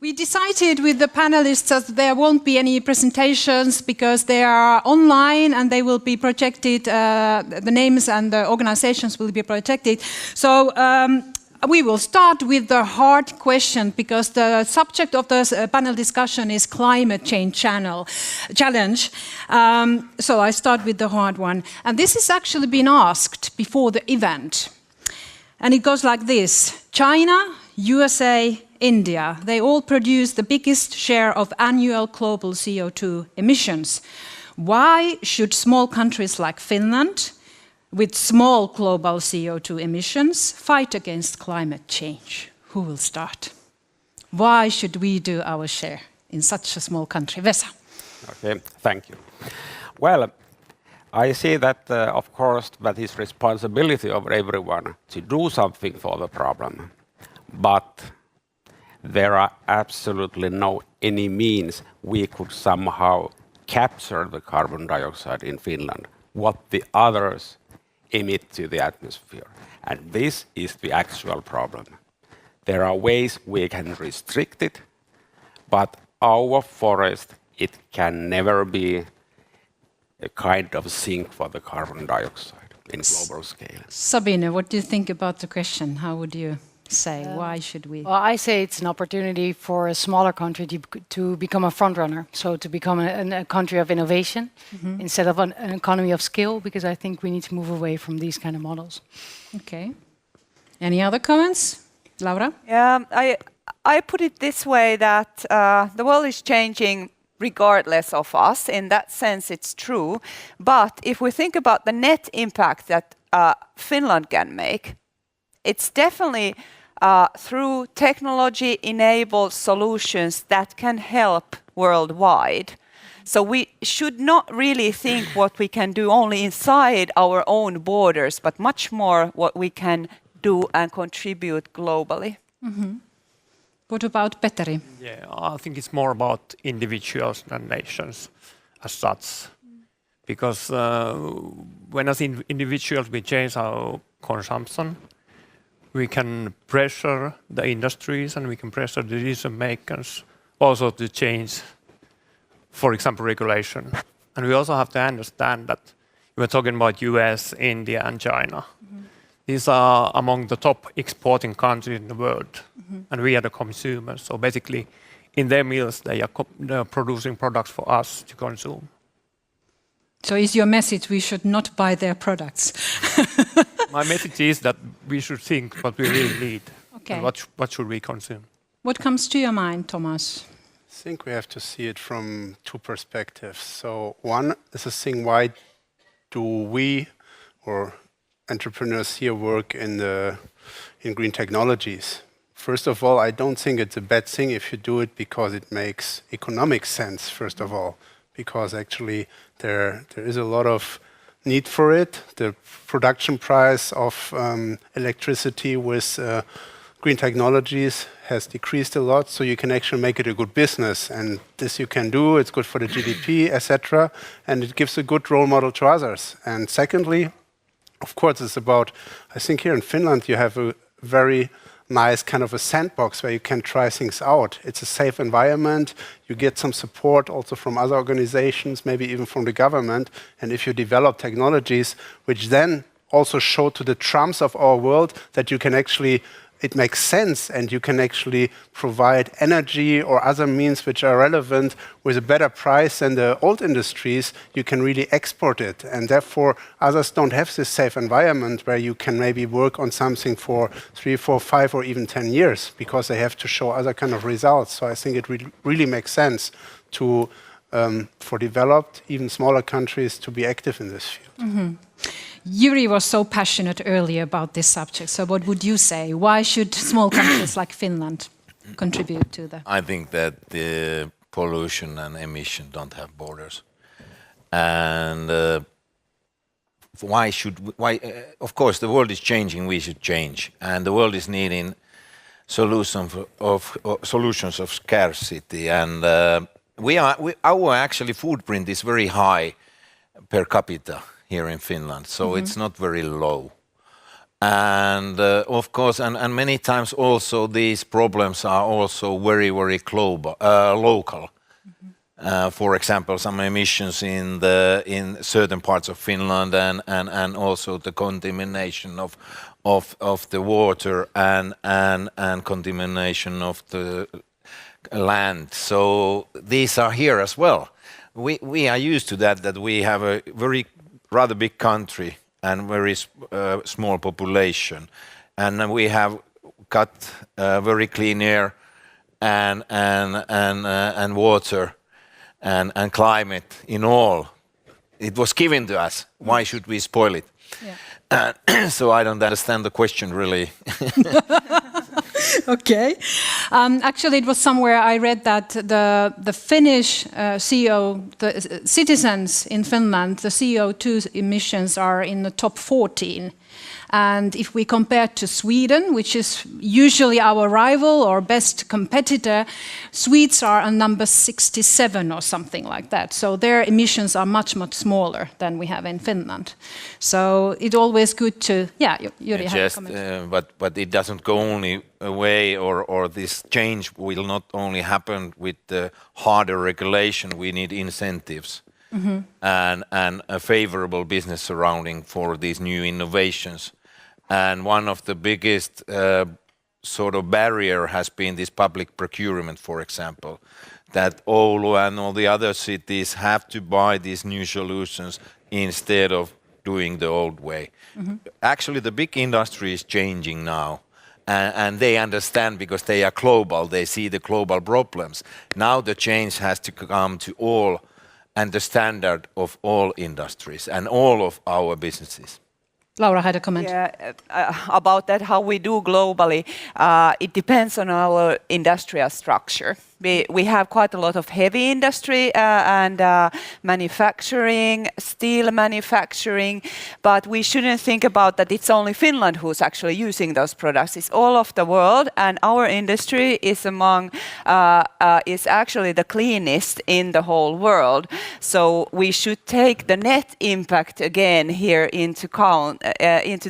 We decided with the panelists that there won't be any presentations because they are online and they will be projected, the names and the organizations will be projected. So we will start with the hard question because the subject of the panel discussion is climate change challenge. So I start with the hard one. And this has actually been asked before the event. And it goes like this: China, USA, India, they all produce the biggest share of annual global CO2 emissions. Why should small countries like Finland, with small global CO2 emissions, fight against climate change? Who will start? Why should we do our share in such a small country? Vesa. Okay, thank you. Well, I see that, of course, that is responsibility of everyone to do something for the problem. But there are absolutely no any means we could somehow capture the carbon dioxide in Finland, what the others emit to the atmosphere. And this is the actual problem. There are ways we can restrict it, but our forest, it can never be a kind of sink for the carbon dioxide in global scale. Sabine, what do you think about the question? How would you say? Why should we? Well, I say it's an opportunity for a smaller country to become a front runner, so to become a country of innovation instead of an economy of scale, because I think we need to move away from these kind of models. Okay. Any other comments? Laura? Yeah, I put it this way, that the world is changing regardless of us. In that sense, it's true. But if we think about the net impact that Finland can make, it's definitely through technology-enabled solutions that can help worldwide. So we should not really think what we can do only inside our own borders, but much more what we can do and contribute globally. What about Petteri? Yeah, I think it's more about individuals than nations as such. Because when as individuals we change our consumption, we can pressure the industries and we can pressure the decision makers also to change, for example, regulation. And we also have to understand that we're talking about US, India and China. These are among the top exporting countries in the world. And we are the consumers. So basically, in their mills, they are producing products for us to consume. So is your message we should not buy their products? My message is that we should think what we really need. Okay. And what should we consume. What comes to your mind, Thomas? I think we have to see it from two perspectives. So one is a thing, why do we or entrepreneurs here work in green technologies? First of all, I don't think it's a bad thing if you do it because it makes economic sense, first of all, because actually there is a lot of need for it. The production price of electricity with green technologies has decreased a lot, so you can actually make it a good business. And this you can do, it's good for the GDP, etc. And it gives a good role model to others. And secondly, of course, it's about, I think here in Finland you have a very nice kind of a sandbox where you can try things out. It's a safe environment. You get some support also from other organizations, maybe even from the government. And if you develop technologies which then also show to the Trumps of our world that you can actually, it makes sense and you can actually provide energy or other means which are relevant with a better price than the old industries, you can really export it. And therefore, others don't have this safe environment where you can maybe work on something for 3, 4, 5, or even 10 years because they have to show other kind of results. So I think it really makes sense to, for developed, even smaller countries to be active in this field. Yuri was so passionate earlier about this subject. So what would you say? Why should small countries like Finland contribute to that? I think that the pollution and emission don't have borders. And of course, the world is changing, we should change. And the world is needing solutions of scarcity. And our actually footprint is very high per capita here in Finland, so it's not very low. And of course, and many times also these problems are also very, very local. For example, some emissions in certain parts of Finland, and also the contamination of the water and contamination of the land. So these are here as well. We are used to that we have a very rather big country and very small population, and we have got very clean air and water and climate in all. It was given to us. Why should we spoil it? Yeah. So I don't understand the question really. Okay. Actually, it was somewhere I read that the Finnish the citizens in Finland, the CO2 emissions are in the top 14. And if we compare to Sweden, which is usually our rival or best competitor, Swedes are on number 67 or something like that. So their emissions are much, much smaller than we have in Finland. So it's always good to, Jyri had a comment. But it doesn't go only away, or this change will not only happen with the harder regulation. We need incentives. And a favorable business surrounding for these new innovations. And one of the biggest sort of barrier has been this public procurement, for example, that Oulu and all the other cities have to buy these new solutions instead of doing the old way. Actually, the big industry is changing now. And they understand because they are global. They see the global problems. Now the change has to come to all and the standard of all industries and all of our businesses. Laura had a comment. Yeah, about that, how we do globally, it depends on our industrial structure. We have quite a lot of heavy industry and manufacturing, steel manufacturing, but we shouldn't think about that it's only Finland who's actually using those products. It's all of the world, and our industry is is actually the cleanest in the whole world. So we should take the net impact again here into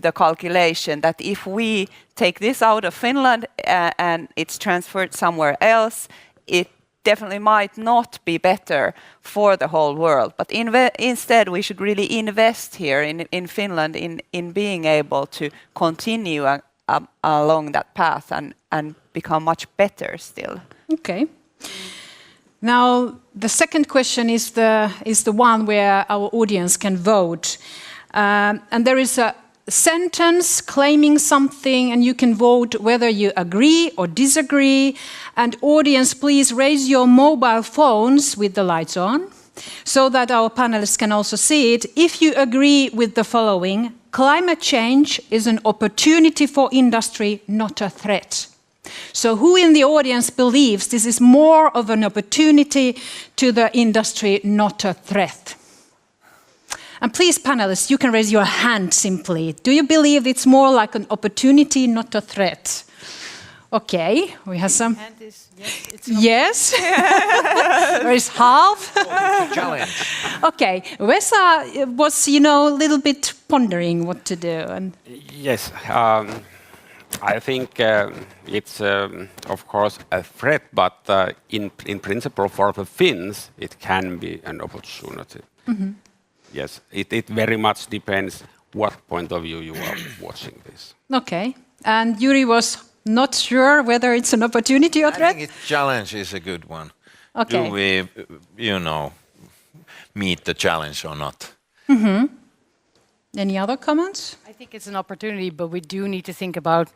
the calculation, that if we take this out of Finland and it's transferred somewhere else, it definitely might not be better for the whole world. But instead, we should really invest here in Finland in being able to continue along that path and become much better still. Okay. Now, the second question is the one where our audience can vote. And there is a sentence claiming something, and you can vote whether you agree or disagree. And audience, please raise your mobile phones with the lights on so that our panelists can also see it. If you agree with the following: climate change is an opportunity for industry, not a threat. So who in the audience believes this is more of an opportunity to the industry, not a threat? And please, panelists, you can raise your hand simply. Do you believe it's more like an opportunity, not a threat? Okay, we have some. And this, yes. There is half. Challenge. Okay, Vesa was, a little bit pondering what to do. And Yes, I think it's of course a threat, but in principle for the Finns it can be an opportunity. Yes, it very much depends what point of view you are watching this. Okay, and Jyri was not sure whether it's an opportunity or threat? I think challenge is a good one. Okay. Do we, meet the challenge or not? Any other comments? I think it's an opportunity, but we do need to think about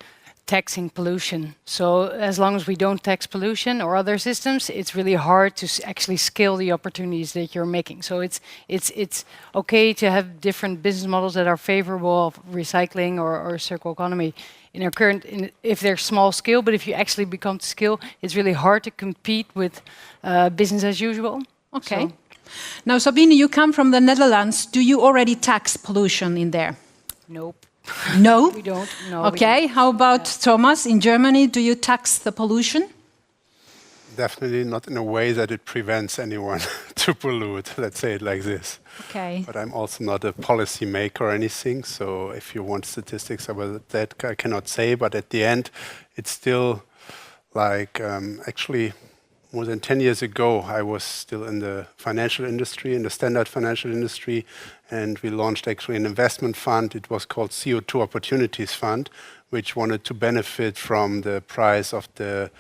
taxing pollution. So as long as we don't tax pollution or other systems, it's really hard to actually scale the opportunities that you're making. So it's okay to have different business models that are favorable of recycling or circular economy in our current, if they're small scale, but if you actually become to scale, it's really hard to compete with business as usual. Okay. So Now, Sabine, you come from the Netherlands. Do you already tax pollution in there? nope. No? We don't. No. Okay, how about Thomas, in Germany, do you tax the pollution? Definitely not in a way that it prevents anyone to pollute. Let's say it like this. Okay. But I'm also not a policy maker or anything. So if you want statistics about that, I cannot say. But at the end, it's still like actually more than 10 years ago, I was still in the financial industry, in the standard financial industry, and we launched actually an investment fund. It was called CO2 Opportunities Fund, which wanted to benefit from the price of the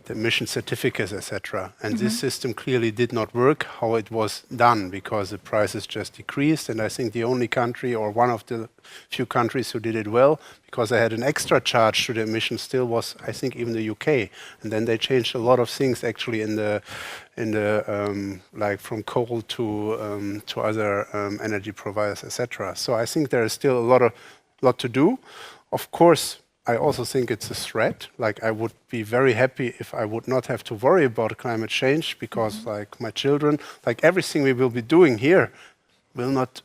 emission certificates, etc. And this system clearly did not work how it was done because the prices just decreased. And I think the only country or one of the few countries who did it well, because they had an extra charge to the emissions still was, I think, even the UK. And then they changed a lot of things actually in the like from coal to other energy providers, etc. So I think there is still a lot to do. Of course, I also think it's a threat. Like I would be very happy if I would not have to worry about climate change because like my children, like everything we will be doing here will not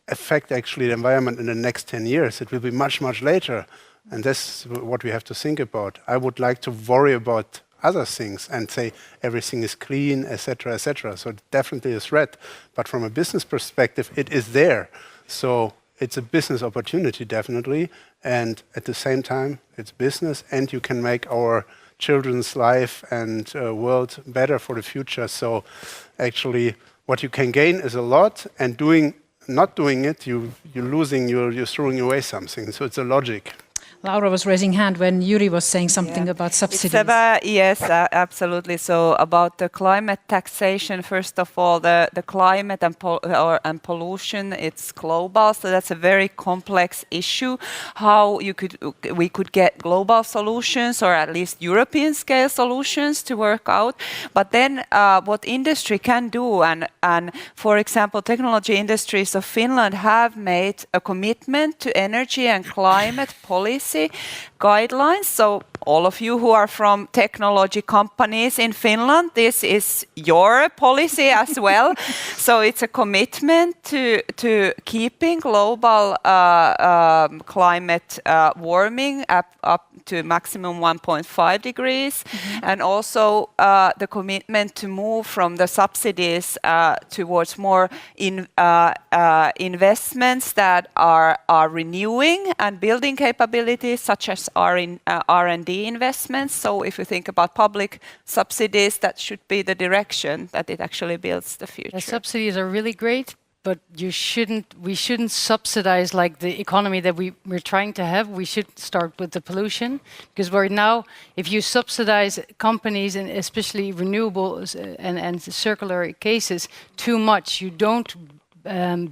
affect actually the environment in the next 10 years. It will be much, much later. And that's what we have to think about. I would like to worry about other things and say everything is clean, etc., etc. So definitely a threat. But from a business perspective, it is there. So it's a business opportunity, definitely. And at the same time, it's business, and you can make our children's life and world better for the future. So actually, what you can gain is a lot, and not doing it, you're throwing away something. So it's a logic. Laura was raising hand when Yuri was saying something about subsidies. It's about, yes, absolutely. So about the climate taxation, first of all, the climate and pollution, it's global. So that's a very complex issue. How we could get global solutions or at least European scale solutions to work out. But then what industry can do, and for example, technology industries of Finland have made a commitment to energy and climate policy guidelines. So all of you who are from technology companies in Finland, this is your policy as well. So it's a commitment to keeping global climate warming up to maximum 1.5 degrees. And also the commitment to move from the subsidies towards more investments that are renewing and building capabilities, such as R&D investments. So if you think about public subsidies, that should be the direction that it actually builds the future. The subsidies are really great, but we shouldn't subsidize like the economy that we're trying to have. We should start with the pollution, because we're now, if you subsidize companies and especially renewables and circular cases too much, you don't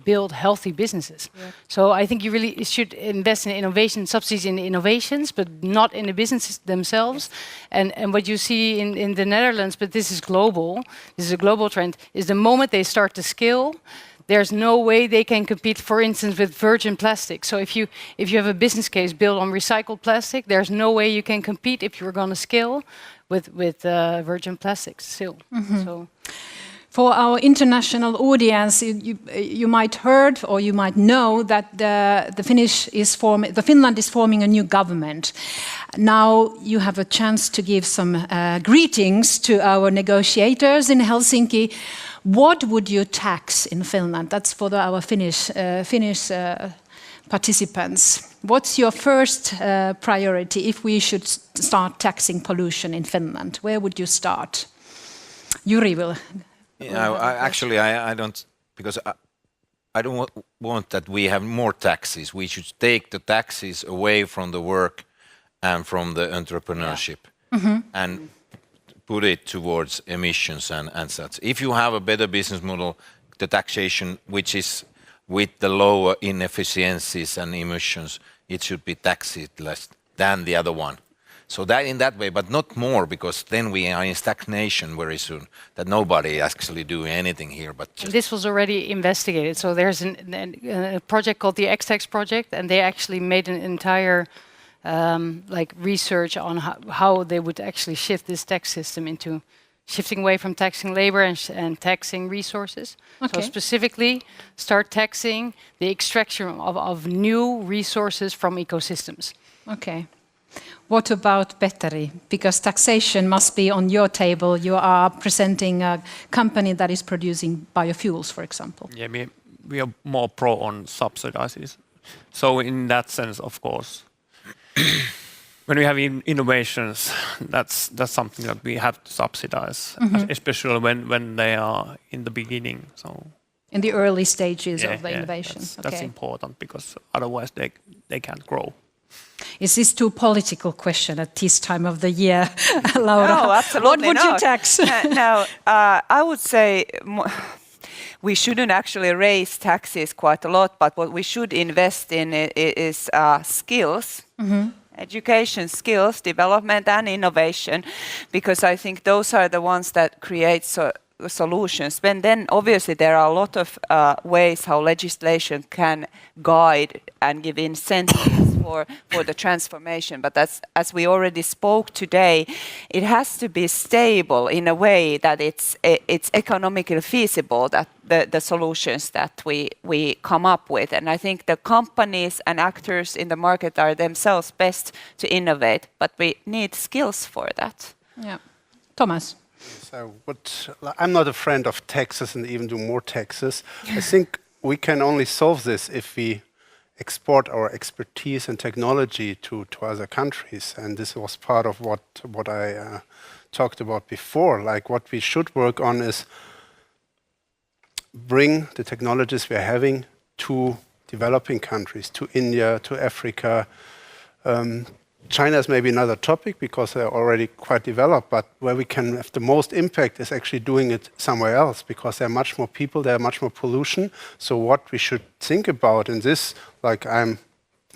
build healthy businesses. Yeah. So I think you really should invest in innovation, subsidies in innovations, but not in the businesses themselves. Yes. And what you see in the Netherlands, but this is global, this is a global trend, is the moment they start to scale, there's no way they can compete, for instance, with virgin plastic. So if you have a business case built on recycled plastic, there's no way you can compete if you're going to scale with virgin plastics still. So. For our international audience, you might heard or you might know that Finland is forming a new government. Now you have a chance to give some greetings to our negotiators in Helsinki. What would you tax in Finland? That's for our Finnish participants. What's your first priority if we should start taxing pollution in Finland? Where would you start? Yuri will. I don't, because I don't want that we have more taxes. We should take the taxes away from the work and from the entrepreneurship and put it towards emissions and such. If you have a better business model, the taxation, which is with the lower inefficiencies and emissions, it should be taxed less than the other one. So that in that way, but not more, because then we are in stagnation very soon, that nobody actually doing anything here. But just this was already investigated. So there's a project called the X-Tax project, and they actually made an entire research on how they would actually shift this tax system into shifting away from taxing labor and taxing resources. Okay. So specifically, start taxing the extraction of new resources from ecosystems. Okay. What about Petteri? Because taxation must be on your table. You are presenting a company that is producing biofuels, for example. Yeah, we are more pro on subsidies. So in that sense, of course, when we have innovations, that's something that we have to subsidize, especially when they are in the beginning. So In the early stages of the innovation. That's important because otherwise they can't grow. Is this too political question at this time of the year, Laura? No, absolutely What would you not. tax? No, I would say we shouldn't actually raise taxes quite a lot, but what we should invest in is skills. Education, skills, development and innovation, because I think those are the ones that create solutions. But then obviously there are a lot of ways how legislation can guide and give incentives for the transformation. But as we already spoke today, it has to be stable in a way that it's economically feasible, that the solutions that we come up with. And I think the companies and actors in the market are themselves best to innovate, but we need skills for that. Yeah. Thomas? So I'm not a friend of taxes and even do more taxes. I think we can only solve this if we export our expertise and technology to other countries. And this was part of what I talked about before. Like what we should work on is bring the technologies we're having to developing countries, to India, to Africa. China is maybe another topic because they're already quite developed, but where we can have the most impact is actually doing it somewhere else because there are much more people, there are much more pollution. So what we should think about in this, like I'm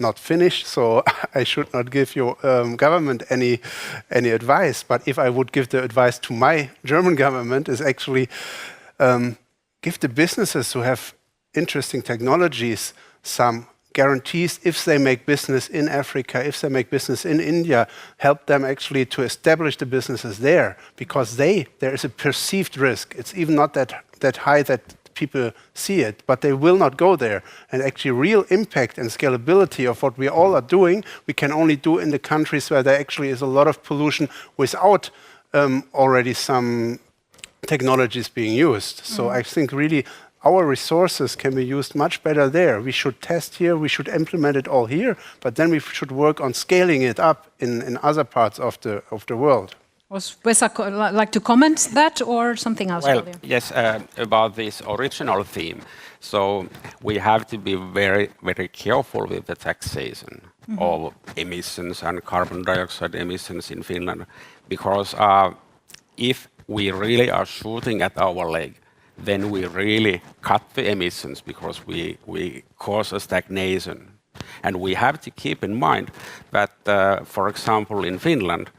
not finished, so I should not give your government any advice, but if I would give the advice to my German government is actually give the businesses who have interesting technologies some guarantees if they make business in Africa, if they make business in India, help them actually to establish the businesses there because there is a perceived risk. It's even not that high that people see it, but they will not go there. And actually real impact and scalability of what we all are doing, we can only do in the countries where there actually is a lot of pollution without already some technologies being used. So I think really our resources can be used much better there. We should test here, we should implement it all here, but then we should work on scaling it up in other parts of the world. Was Vesa like to comment that or something else? Well, yes, about this original theme. So we have to be very, very careful with the taxation of emissions and carbon dioxide emissions in Finland, because if we really are shooting at our leg, then we really cut the emissions because we cause a stagnation. And we have to keep in mind that, for example, in Finland,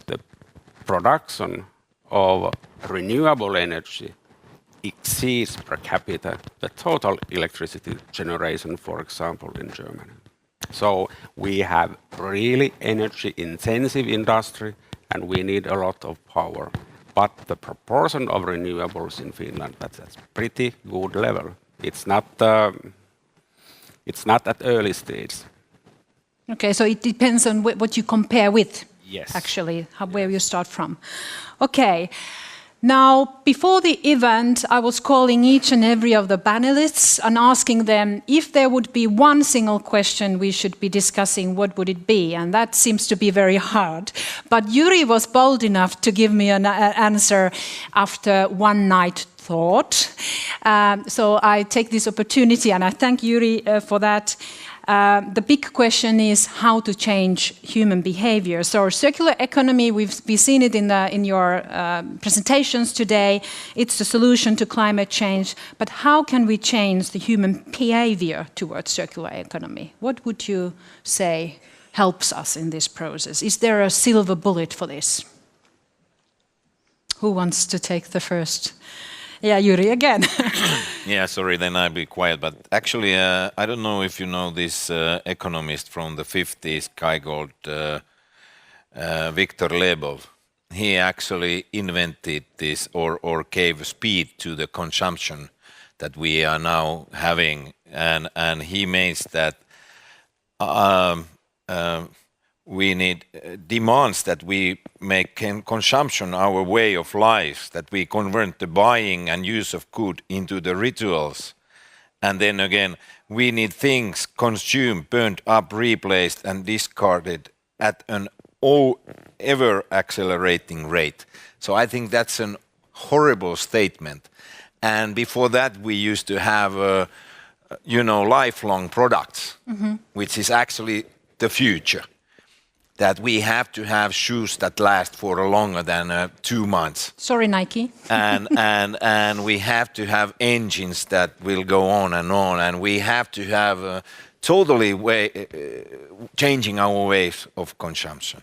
the production of renewable energy exceeds per capita the total electricity generation, for example, in Germany. So we have really energy-intensive industry and we need a lot of power. But the proportion of renewables in Finland, that's pretty good level. It's not at early stage. Okay, so it depends on what you compare with. Yes. Actually, where you start from. Okay. Now, before the event, I was calling each and every of the panelists and asking them if there would be one single question we should be discussing, what would it be? And that seems to be very hard. But Yuri was bold enough to give me an answer after one night thought. So I take this opportunity and I thank Yuri for that. The big question is how to change human behavior. So circular economy, we've seen it in your presentations today. It's the solution to climate change. But how can we change the human behavior towards circular economy? What would you say helps us in this process? Is there a silver bullet for this? Who wants to take the first? Yeah, Yuri again. Yeah, sorry, then I'll be quiet. But actually, I don't know if you know this economist from the 50s, guy called Viktor Lebov. He actually invented this or gave speed to the consumption that we are now having. And he means that we need demands that we make consumption our way of life, that we convert the buying and use of good into the rituals. And then again, we need things consumed, burnt up, replaced and discarded at an ever accelerating rate. So I think that's an horrible statement. And before that, we used to have, lifelong products, which is actually the future. That we have to have shoes that last for longer than 2 months. Sorry, Nike. and we have to have engines that will go on, and we have to have totally changing our ways of consumption.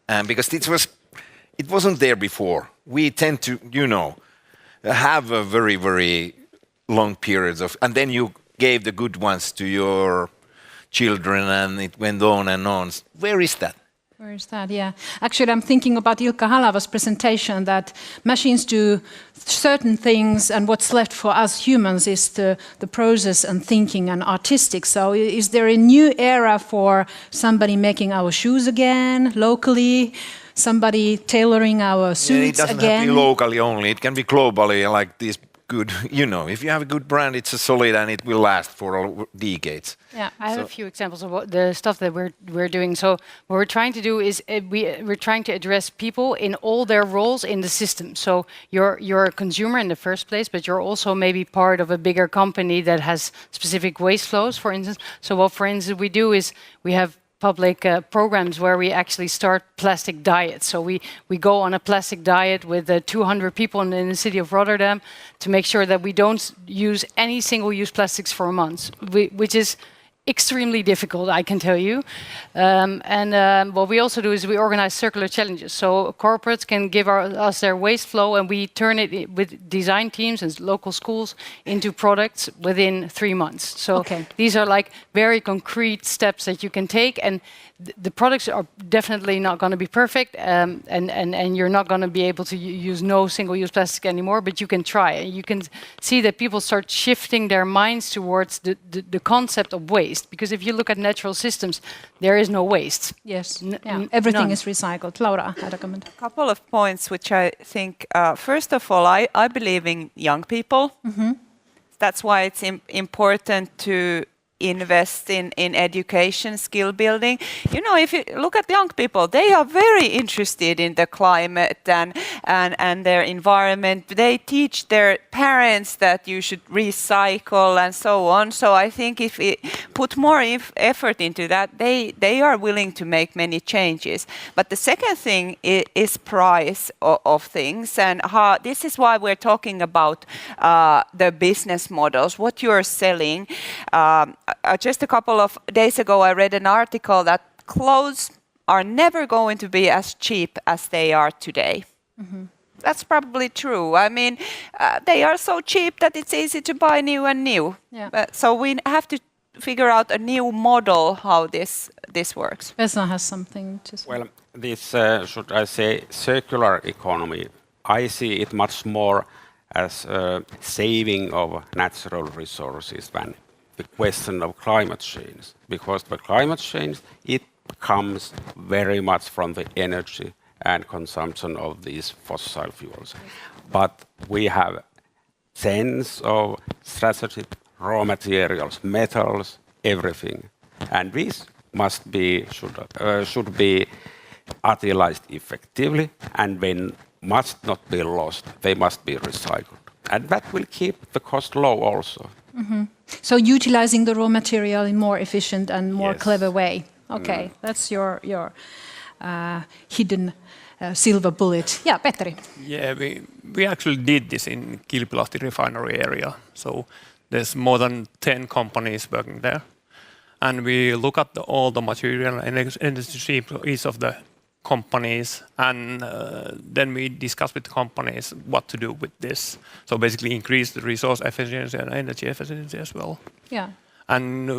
And because it wasn't there before. We tend to, have a very, very long periods of, and then you gave the good ones to your children, and it went on and on. Where is that? Where is that? Yeah. Actually, I'm thinking about Ilkka Halava's presentation that machines do certain things and what's left for us humans is the process and thinking and artistic. So is there a new era for somebody making our shoes again, locally? Somebody tailoring our suits again? It doesn't have to be locally only. It can be globally, like this good, if you have a good brand, it's a solid and it will last for decades. Yeah, I have a few examples of what the stuff that we're doing. So what we're trying to do is we're trying to address people in all their roles in the system. So you're a consumer in the first place, but you're also maybe part of a bigger company that has specific waste flows, for instance. So what, for instance, we do is we have public programs where we actually start plastic diets. So we go on a plastic diet with 200 people in the city of Rotterdam to make sure that we don't use any single-use plastics for a month, which is extremely difficult, I can tell you. What we also do is we organize circular challenges. So corporates can give us their waste flow, and we turn it with design teams and local schools into products within 3 months. So these are like very concrete steps that you can take, and the products are definitely not going to be perfect, and you're not going to be able to use no single-use plastic anymore, but you can try. You can see that people start shifting their minds towards the concept of waste, because if you look at natural systems, there is no waste. Yes, everything is recycled. Laura had a comment. A couple of points which I think, first of all, I believe in young people. That's why it's important to invest in education, skill building. If you look at young people, they are very interested in the climate and their environment. They teach their parents that you should recycle and so on. So I think if we put more effort into that, they are willing to make many changes. But the second thing is price of things, and this is why we're talking about the business models, what you're selling. Just a couple of days ago, I read an article that clothes are never going to be as cheap as they are today. That's probably true. I mean, they are so cheap that it's easy to buy new and new. Yeah. So we have to figure out a new model how this works. Vesa has something to say. Well, this, should I say, circular economy, I see it much more as a saving of natural resources than the question of climate change, because the climate change, it comes very much from the energy and consumption of these fossil fuels. But we have tens of strategic raw materials, metals, everything, and these should be utilized effectively, and they must not be lost. They must be recycled, and that will keep the cost low also. So utilizing the raw material in more efficient and more clever way. Okay, that's your hidden silver bullet. Yeah, Petteri. Yeah, we actually did this in Kilpilahti refinery area. So there's more than 10 companies working there. And we look at all the material and industry each of the companies, and then we discuss with the companies what to do with this. So basically increase the resource efficiency and energy efficiency as well. Yeah. And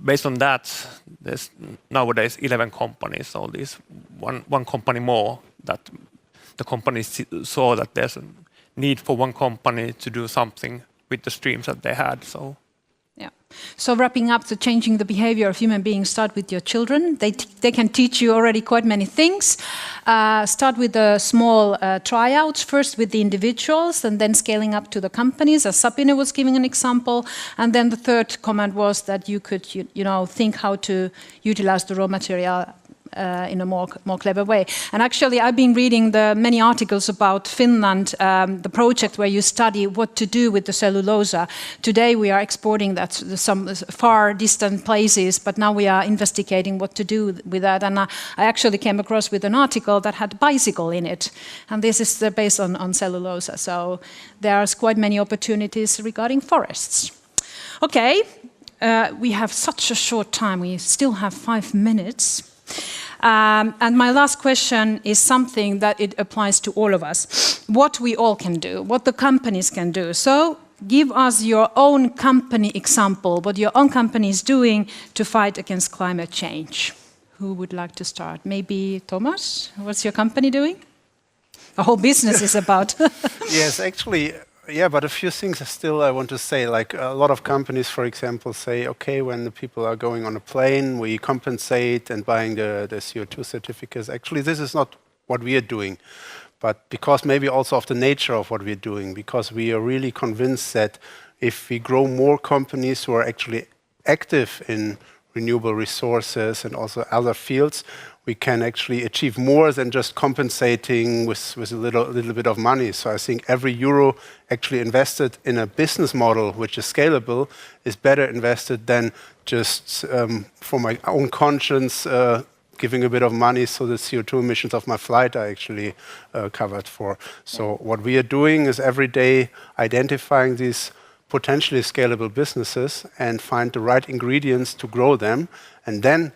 based on that, there's nowadays 11 companies, so there's one company more that the companies saw that there's a need for one company to do something with the streams that they had. So Yeah. So wrapping up, to changing the behavior of human beings, start with your children. They can teach you already quite many things. Start with the small tryouts, first with the individuals, and then scaling up to the companies, as Sabine was giving an example. And then the third comment was that you could, think how to utilize the raw material in a more clever way. And actually, I've been reading the many articles about Finland, the project where you study what to do with the cellulosa. Today, we are exporting that to some far distant places, but now we are investigating what to do with that. And I actually came across with an article that had bicycle in it, and this is based on cellulosa. So there are quite many opportunities regarding forests. Okay, we have such a short time. We still have 5 minutes. And my last question is something that it applies to all of us. What we all can do, what the companies can do. So give us your own company example, what your own company is doing to fight against climate change. Who would like to start? Maybe Thomas? What's your company doing? The whole business is about. Yes, actually, yeah, but a few things still I want to say. Like a lot of companies, for example, say, okay, when the people are going on a plane, we compensate and buying the CO2 certificates. Actually, this is not what we are doing. But because maybe also of the nature of what we're doing, because we are really convinced that if we grow more companies who are actually active in renewable resources and also other fields, we can actually achieve more than just compensating with a little bit of money. So I think every euro actually invested in a business model which is scalable is better invested than just for my own conscience giving a bit of money so the CO2 emissions of my flight are actually covered for. So what we are doing is every day identifying these potentially scalable businesses and find the right ingredients to grow them and then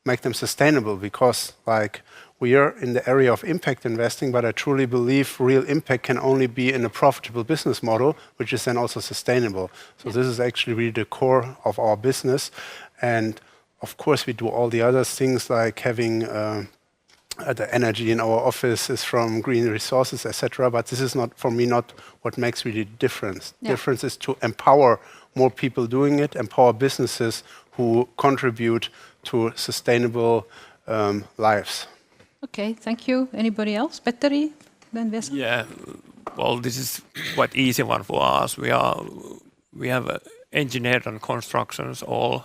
make them sustainable, because like we are in the area of impact investing, but I truly believe real impact can only be in a profitable business model, which is then also sustainable. So this is actually really the core of our business. And of course we do all the other things like having the energy in our office is from green resources, etc. But this is not, for me, not what makes really the difference. The difference is to empower more people doing it, empower businesses who contribute to sustainable lives. Okay, thank you. Anybody else? Petteri, then Vesa? Yeah, well, this is quite easy one for us. We have engineered and constructions all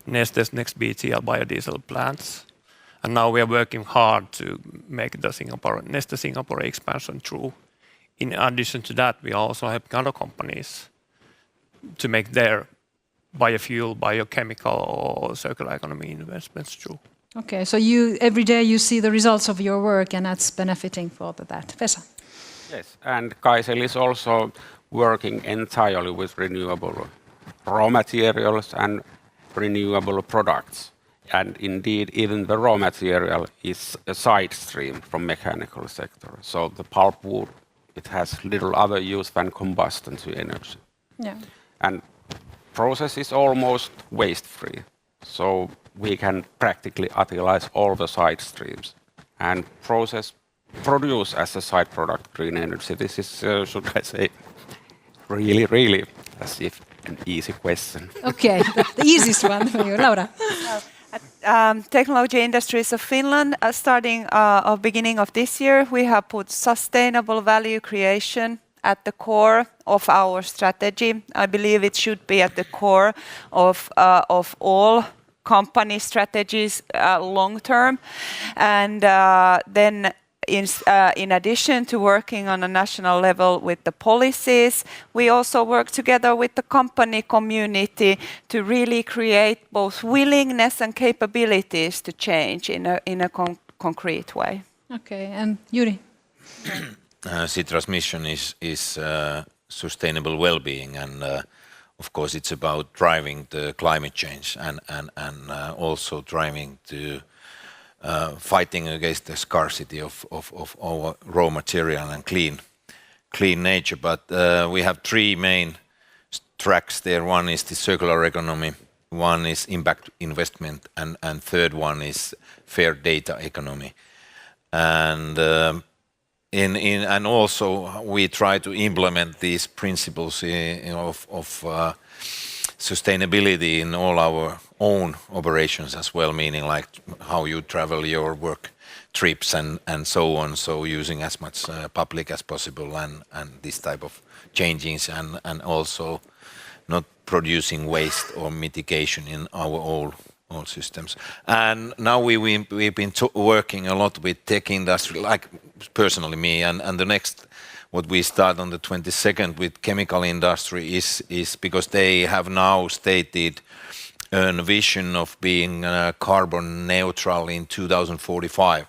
Neste's next BTL biodiesel plants, and now we are working hard to make the Neste Singapore expansion true. In addition to that, we also help other companies to make their biofuel, biochemical, or circular economy investments true. Okay, so every day you see the results of your work, and that's benefiting for that. Vesa? Yes, and Kaisel is also working entirely with renewable raw materials and renewable products. And indeed, even the raw material is a side stream from mechanical sector. So the pulpwood, it has little other use than combustion to energy. Yeah. And process is almost waste-free. So we can practically utilize all the side streams and produce as a side product green energy. This is, should I say, really, really as if an easy question. Okay, the easiest one for you, Laura. Technology Industries of Finland, starting beginning of this year, we have put sustainable value creation at the core of our strategy. I believe it should be at the core of all company strategies long term. And then in addition to working on a national level with the policies, we also work together with the company community to really create both willingness and capabilities to change in a concrete way. Okay, and Yuri? Sitra's mission is sustainable well-being, and of course it's about driving the climate change and also driving to fighting against the scarcity of our raw material and clean nature. But we have three main tracks there. One is the circular economy, one is impact investment, and third one is fair data economy. And and also we try to implement these principles of sustainability in all our own operations as well, meaning like how you travel your work trips and so on. So using as much public as possible and this type of changes and also not producing waste or mitigation in our all systems. And now we've been working a lot with tech industry, like personally me, and the next what we start on the 22nd with chemical industry is because they have now stated a vision of being carbon neutral in 2045.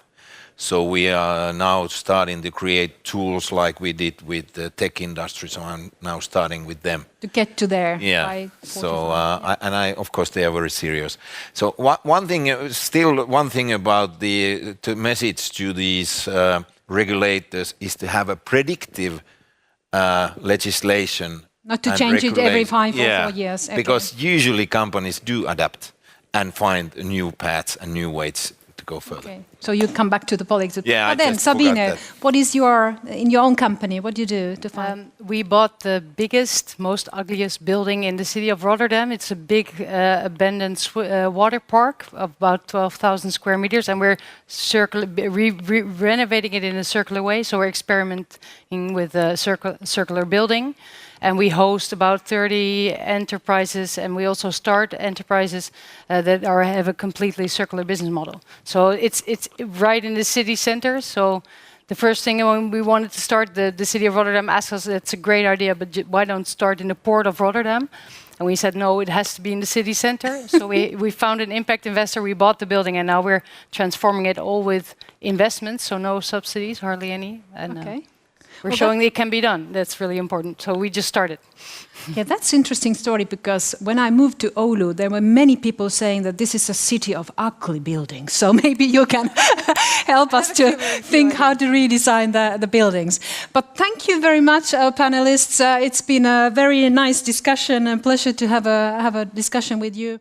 So we are now starting to create tools like we did with the tech industry. So I'm now starting with them to get to there. Yeah. So I of course they are very serious. So one thing about the message to these regulators is to have a predictive legislation. Not to change it every 5 or 4 years. Okay. Because usually companies do adapt and find new paths and new ways to go further. Okay. So you come back to the politics. Yeah, but then, Sabine, what is in your own company? What do you do to find? We bought the biggest, most ugliest building in the city of Rotterdam. It's a big abandoned water park of about 12,000 square meters, and we're renovating it in a circular way. So we're experimenting with a circular building. And we host about 30 enterprises, and we also start enterprises that have a completely circular business model. So it's right in the city center. So the first thing when we wanted to start, the city of Rotterdam asked us, "It's a great idea, but why don't start in the port of Rotterdam?" And we said, "No, it has to be in the city center." So we found an impact investor, we bought the building, and now we're transforming it all with investments, so no subsidies, hardly any. And, okay. We're showing it can be done. That's really important. So we just started. Yeah, that's an interesting story, because when I moved to Oulu, there were many people saying that this is a city of ugly buildings. So maybe you can help us to think how to redesign the buildings. But thank you very much, our panelists. It's been a very nice discussion and pleasure to have a discussion with you.